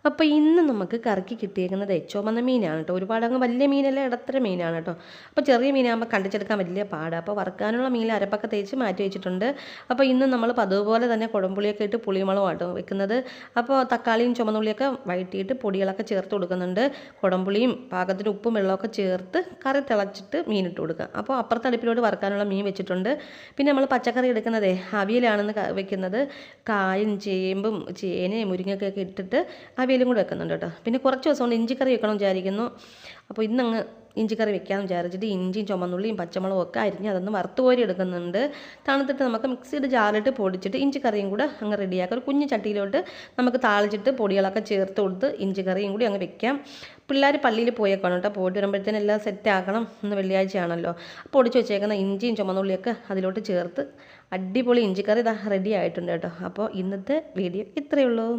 അപ്പോൾ ഇന്ന് നമുക്ക് കറിക്ക് കിട്ടിയേക്കുന്നത് ചുമന്ന മീനാണ് കേട്ടോ. ഒരുപാടങ്ങ് വലിയ മീനല്ല, ഇടത്തരം മീനാണ് കേട്ടോ. അപ്പോൾ ചെറിയ മീനാകുമ്പോൾ കണ്ടിച്ചെടുക്കാൻ വലിയ പാടാണ്. അപ്പോൾ വറുക്കാനുള്ള മീൻ അരപ്പൊക്കെ തേച്ച് മാറ്റി വെച്ചിട്ടുണ്ട്. അപ്പോൾ ഇന്ന് നമ്മൾ അതുപോലെ തന്നെ കുടംപുളിയൊക്കെ ഇട്ട് പുളിമുളകാട്ടോ വെക്കുന്നത്. അപ്പോൾ തക്കാളിയും ചുമന്നുള്ളിയൊക്കെ വഴറ്റിയിട്ട് പൊടികളൊക്കെ ചേർത്ത് കൊടുക്കുന്നുണ്ട്. കുടംപുളിയും പാകത്തിന് ഉപ്പും വെള്ളമൊക്കെ ചേർത്ത് കറി തിളച്ചിട്ട് മീനിട്ട് കൊടുക്കുക. അപ്പോൾ അപ്പുറത്തെ അടുപ്പിലോട്ട് വറുക്കാനുള്ള മീൻ വെച്ചിട്ടുണ്ട്. പിന്നെ നമ്മൾ പച്ചക്കറി എടുക്കുന്നതേ അവിയലാണെന്ന് വെക്കുന്നത്. കായും ചേമ്പും ചേനയും മുരിങ്ങയൊക്കെ ഇട്ടിട്ട് അവിയലും കൂടെ വെക്കുന്നുണ്ട് കേട്ടോ. പിന്നെ കുറച്ച് ദിവസം കൊണ്ട് ഇഞ്ചിക്കറി വെക്കണം വിചാരിക്കുന്നു. അപ്പോൾ ഇന്നങ്ങ് ഇഞ്ചിക്കറി വെക്കാമെന്ന് വിചാരിച്ചിട്ട് ഇഞ്ചിയും ചുമന്നുള്ളിയും പച്ചമുളകും ഒക്കെ അരിഞ്ഞ് അതൊന്ന് വറുത്ത് കോരി എടുക്കുന്നുണ്ട്. തണുത്തിട്ട് നമുക്ക് മിക്സിയുടെ ജാറിലിട്ട് പൊടിച്ചിട്ട് ഇഞ്ചിക്കറിയും കൂടെ അങ്ങ് റെഡിയാക്കാം. ഒരു കുഞ്ഞു ചട്ടിയിലോട്ട് നമുക്ക് താളിച്ചിട്ട് പൊടികളൊക്കെ ചേർത്ത് കൊടുത്ത് ഇഞ്ചിക്കറിയും കൂടി അങ്ങ് വെക്കാം. പിള്ളേർ പള്ളിയിൽ പോയേക്കാണ് കേട്ടോ. പോയിട്ട് വരുമ്പോഴത്തേനും എല്ലാം സെറ്റ് ആക്കണം. ഇന്ന് വെള്ളിയാഴ്ചയാണല്ലോ. പൊടിച്ച് വെച്ചേക്കുന്ന ഇഞ്ചിയും ചുമന്നുള്ളിയൊക്കെ അതിലോട്ട് ചേർത്ത് അടിപൊളി ഇഞ്ചിക്കറി ഇതാ റെഡി ആയിട്ടുണ്ട് കേട്ടോ. അപ്പോൾ ഇന്നത്തെ വീഡിയോ ഇത്രയേ ഉള്ളൂ.